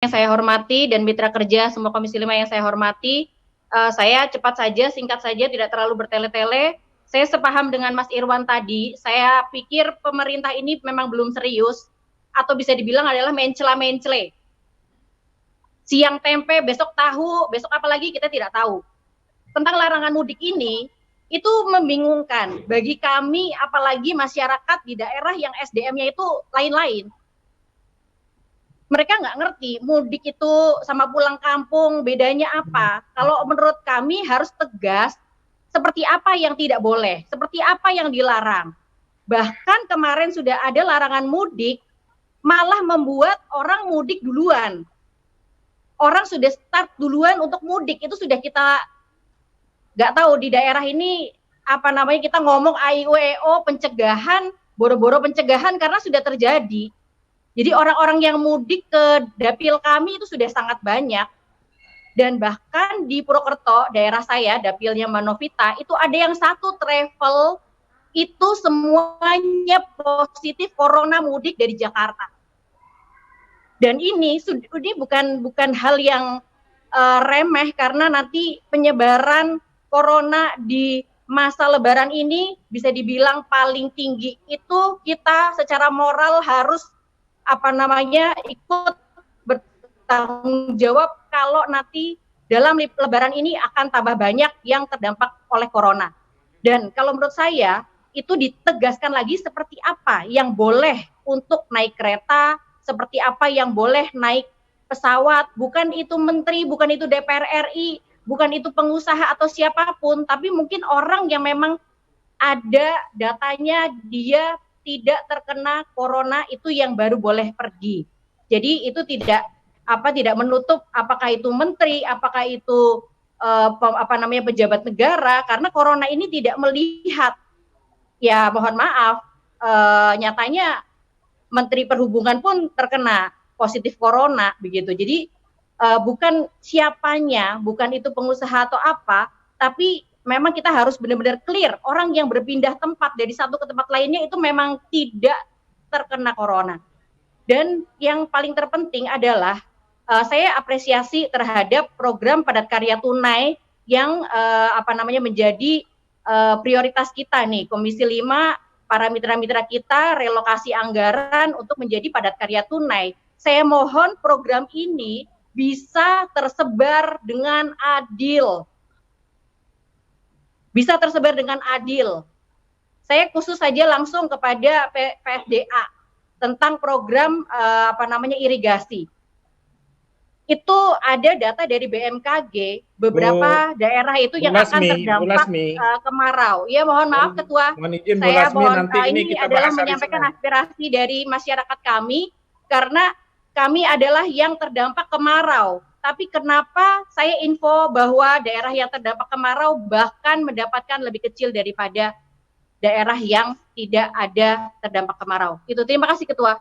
yang saya hormati dan mitra kerja semua Komisi 5 yang saya hormati, saya cepat saja, singkat saja, tidak terlalu bertele-tele. Saya sepaham dengan Mas Irwan tadi, saya pikir pemerintah ini memang belum serius, atau bisa dibilang adalah mencela-mencele. Siang tempe, besok tahu, besok apa lagi kita tidak tahu. Tentang larangan mudik ini, itu membingungkan bagi kami, apalagi masyarakat di daerah yang SDM-nya itu lain-lain. Mereka nggak ngerti mudik itu sama pulang kampung bedanya apa. Kalau menurut kami harus tegas seperti apa yang tidak boleh, seperti apa yang dilarang. Bahkan kemarin sudah ada larangan mudik, malah membuat orang mudik duluan. Orang sudah start duluan untuk mudik, itu sudah kita nggak tahu di daerah ini apa namanya, kita ngomong AIWO pencegahan, boro-boro pencegahan karena sudah terjadi. Jadi orang-orang yang mudik ke dapil kami itu sudah sangat banyak. Dan bahkan di Purwokerto, daerah saya, dapilnya Mbak Novita, itu ada yang satu travel, itu semuanya positif corona mudik dari Jakarta. Dan ini bukan hal yang remeh, karena nanti penyebaran corona di masa lebaran ini bisa dibilang paling tinggi. Itu kita secara moral harus ikut bertanggung jawab kalau nanti dalam lebaran ini akan tambah banyak yang terdampak oleh corona. Dan kalau menurut saya itu ditegaskan lagi seperti apa yang boleh untuk naik kereta, seperti apa yang boleh naik pesawat, bukan itu menteri, bukan itu DPR RI, bukan itu pengusaha atau siapapun, tapi mungkin orang yang memang ada datanya dia tidak terkena corona itu yang baru boleh pergi. Jadi itu tidak menutup apakah itu menteri, apakah itu pejabat negara, karena corona ini tidak melihat, ya mohon maaf, nyatanya Menteri Perhubungan pun terkena positif corona begitu. Jadi bukan siapanya, bukan itu pengusaha atau apa, tapi memang kita harus benar-benar clear, orang yang berpindah tempat dari satu ke tempat lainnya itu memang tidak terkena corona. Dan yang paling terpenting adalah saya apresiasi terhadap program padat karya tunai yang menjadi prioritas kita nih, Komisi 5, para mitra-mitra kita relokasi anggaran untuk menjadi padat karya tunai. Saya mohon program ini bisa tersebar dengan adil. Bisa tersebar dengan adil. Saya khusus saja langsung kepada PFDA tentang program irigasi. Itu ada data dari BMKG, beberapa daerah itu yang akan terdampak kemarau. Ya, mohon maaf Ketua, saya ini adalah menyampaikan aspirasi dari masyarakat kami, karena kami adalah yang terdampak kemarau. Tapi kenapa saya info bahwa daerah yang terdampak kemarau bahkan mendapatkan lebih kecil daripada daerah yang tidak ada terdampak kemarau. Itu, terima kasih Ketua.